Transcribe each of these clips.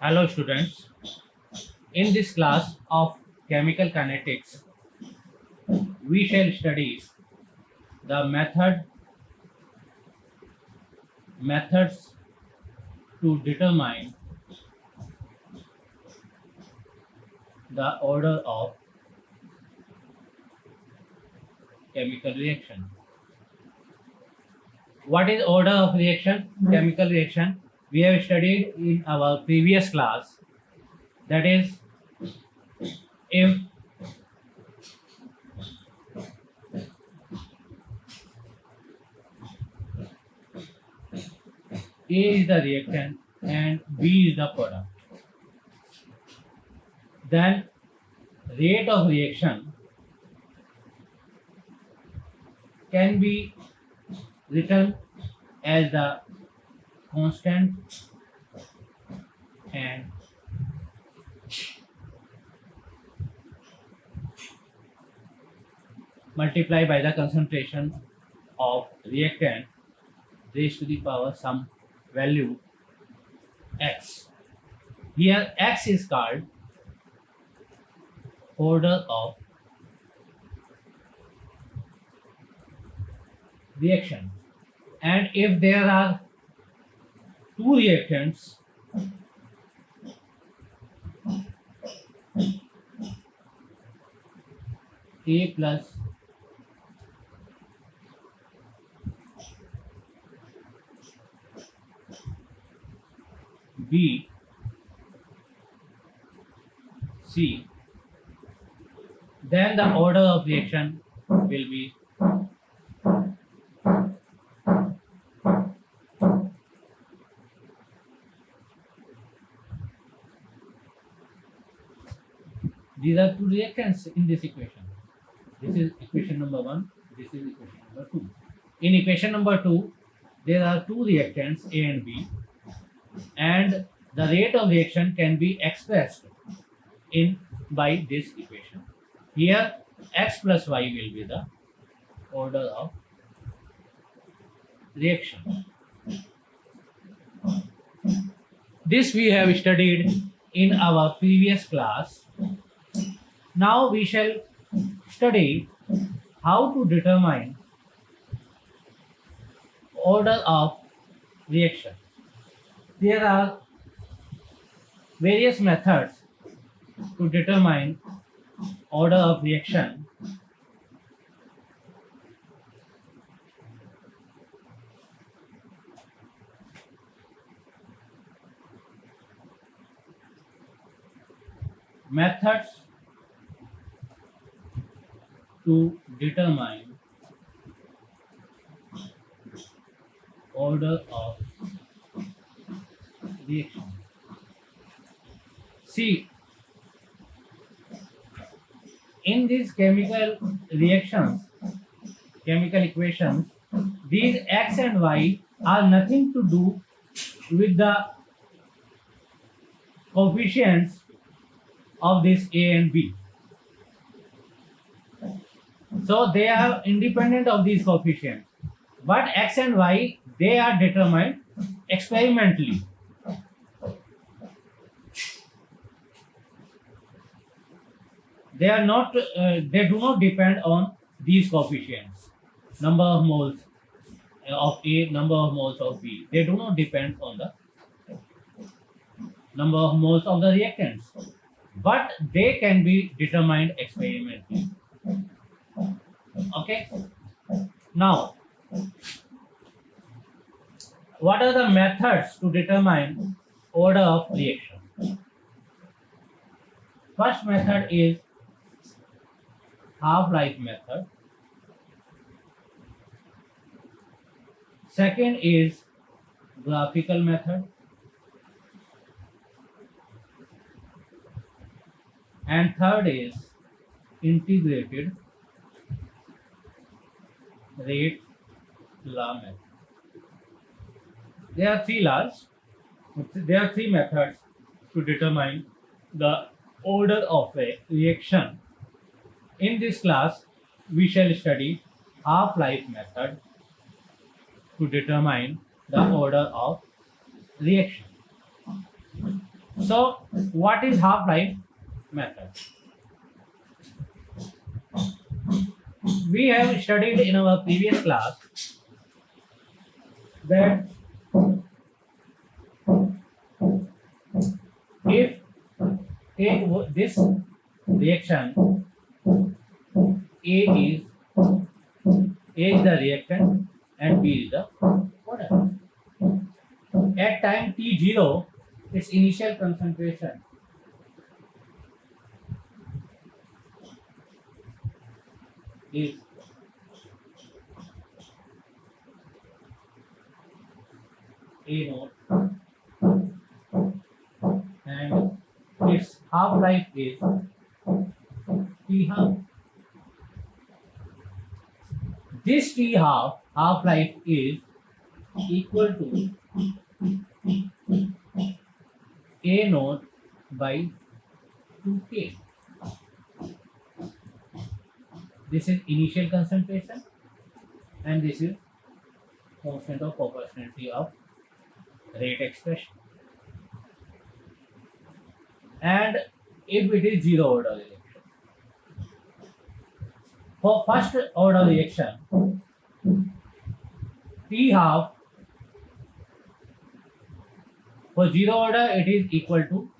Hello students, in this class of chemical kinetics, we shall study the methods to determine the order of chemical reaction. What is order of reaction? Chemical reaction we have studied in our previous class. That is, if A is the reactant and B is the product, then rate of reaction can be written as the constant and multiply by the concentration of reactant raised to the power some value x. Here x is called order of reaction, and if there are two reactants, A plus B C, then the order of reaction will be these are two reactants in this equation. This is equation number 1, this is equation number 2. In equation number 2, there are two reactants A and B, and the rate of reaction can be expressed in by this equation. Here x plus y will be the order of reaction. This we have studied in our previous class. Now we shall study how to determine order of reaction. There are various methods to determine order of reaction. Methods to determine order of reaction. See, in these chemical reactions, chemical equations, these x and y are nothing to do with the coefficients of this A and B. So they are independent of these coefficients. But x and y, they are determined experimentally. They are not. They do not depend on these coefficients. Number of moles of A, number of moles of B. They do not depend on the number of moles of the reactants, but they can be determined experimentally. Okay. Now, what are the methods to determine order of reaction? First method is half-life method. Second is graphical method. And third is integrated rate law method. There are three laws. There are three methods to determine the order of a reaction. In this class, we shall study half-life method to determine the order of reaction. So, what is half-life method? We have studied in our previous class that if this reaction A is the reactant and B is the product. At time t0, its initial concentration is A naught and its half-life is T half. This T half-life is equal to A naught by 2K. This is initial concentration and this is constant of proportionality of rate expression. And if it is zero order reaction, for first order reaction, T half, for zero order it is equal to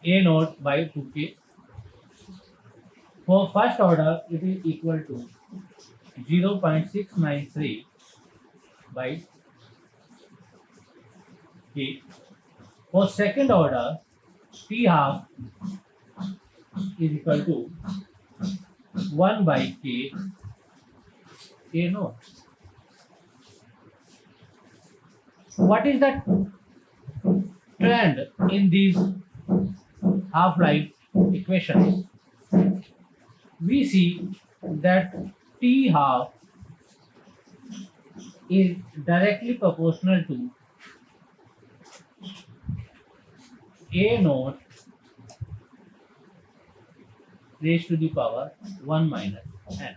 A naught by 2K. For first order it is equal to 0.693 by K. For second order, T half is equal to 1 by K A naught. What is the trend in these half-life equations? We see that T half is directly proportional to A naught raised to the power 1 minus n.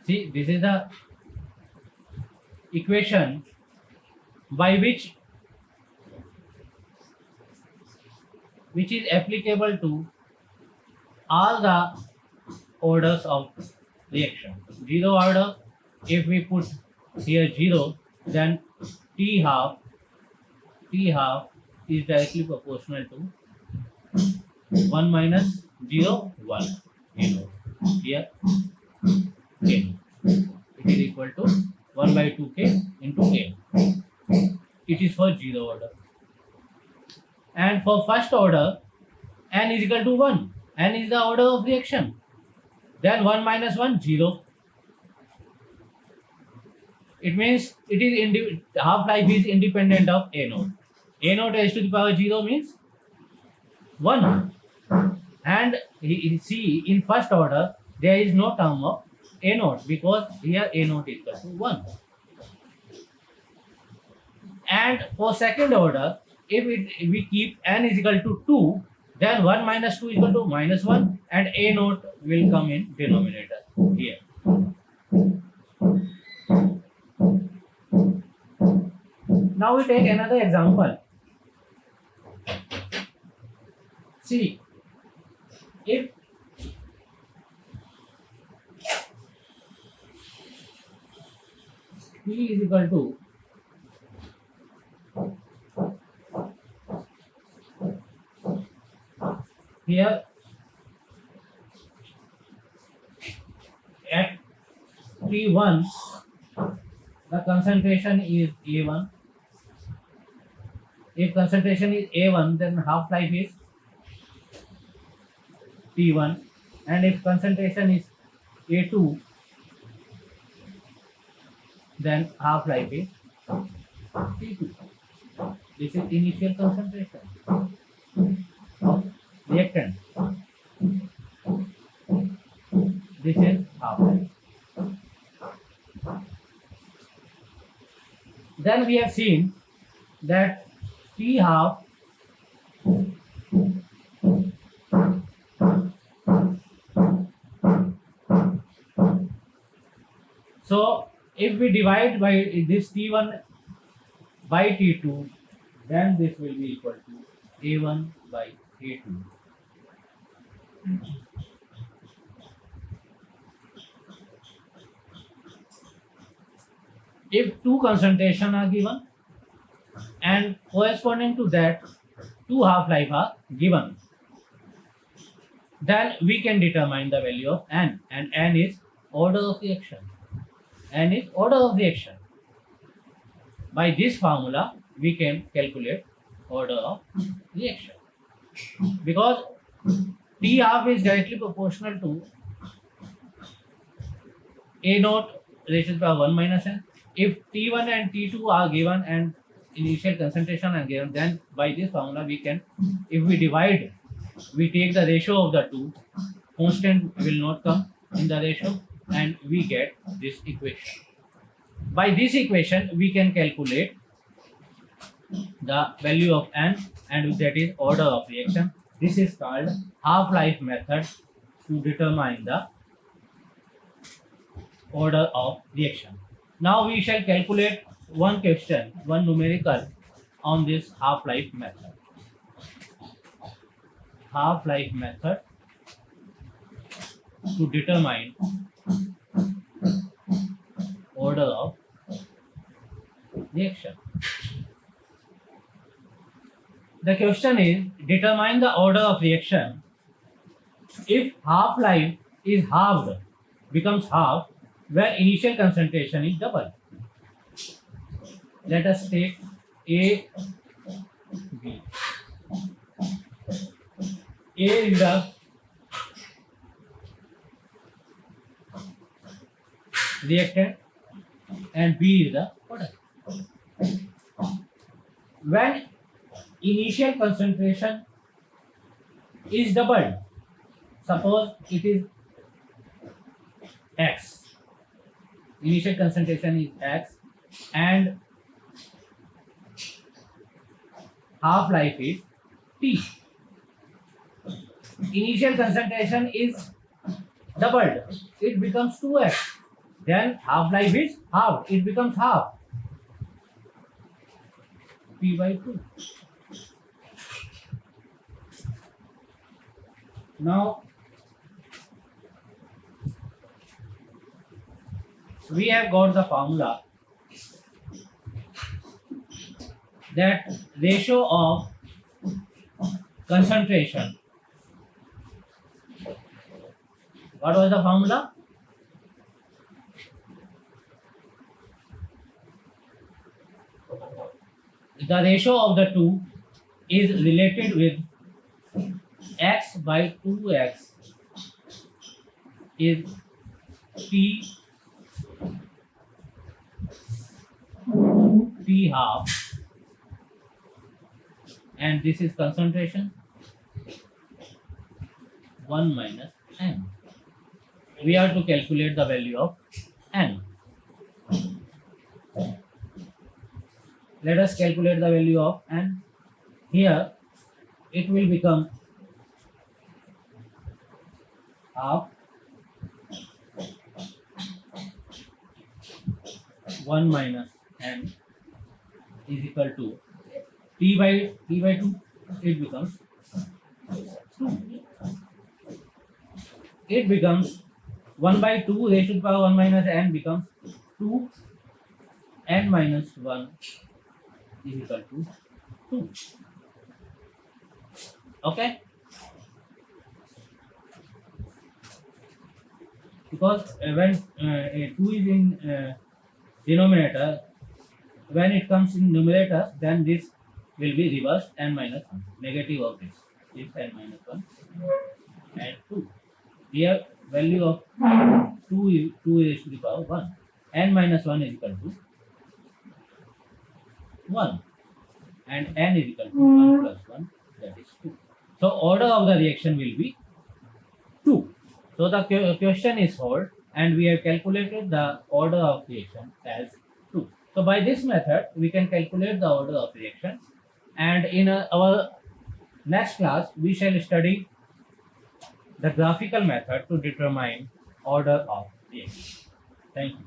See, this is the equation by which is applicable to all the orders of reaction. Zero order, if we put here 0, then T half is directly proportional to 1 minus 0, 1. You know, here K. It is equal to 1 by 2K into A. It is for zero order. And for first order, n is equal to 1. N is the order of reaction. Then 1 minus 1, 0. It means it is half-life is independent of A naught. A naught raised to the power 0 means 1. And see, in first order, there is no term of A naught because here A naught is equal to 1. And for second order, if we keep n is equal to 2, then 1 minus 2 is equal to minus 1 and A naught will come in denominator here. Now we take another example. See, if P is equal to here at T1 the concentration is A1. If concentration is A1, then half-life is T1, and if concentration is A2, then half-life is T2. This is initial concentration of reactant. This is half-life. Then we have seen that T half so If we divide by this T1 by T2, then this will be equal to A1 by A2. If two concentrations are given and corresponding to that two half-life are given, then we can determine the value of n, and n is order of reaction. N is order of reaction. By this formula, we can calculate order of reaction, because T half is directly proportional to A naught raised to the power 1 minus n. If T1 and T2 are given and initial concentration are given, then by this formula we can, if we divide, we take the ratio of the two, constant will not come in the ratio, and we get this equation. By this equation, we can calculate the value of n, and that is order of reaction. This is called half-life method to determine the order of reaction. Now we shall calculate one question, one numerical on this half-life method. Half-life method to determine order of reaction. The question is, determine the order of reaction if half-life is halved, becomes half, where initial concentration is double. Let us take A, B. A is the reactant and B is the product. When initial concentration is doubled, suppose it is X, initial concentration is X and half-life is T. Initial concentration is doubled, it becomes 2x. Then half-life is half, it becomes half, P by 2. Now we have got the formula that ratio of concentration. What was the formula? The ratio of the two is related with x by 2x is T half, and this is concentration 1 minus n. We are to calculate the value of n. Let us calculate the value of n. Here it will become half 1 minus n is equal to T by 2, it becomes 2. It becomes 1 by 2 raised to the power 1 minus n becomes 2 n minus 1 is equal to 2. Okay? Because when 2 is in denominator, when it comes in numerator, then this will be reversed, n minus 1, negative of this is n minus 1 and 2. Here value of 2 is 2 raised to the power 1. N minus 1 is equal to 1 and n is equal to 1 plus 1, that is 2. So order of the reaction will be 2. So the question is solved and we have calculated the order of reaction as 2. So by this method we can calculate the order of reaction, and in our next class we shall study the graphical method to determine order of reaction. Thank you.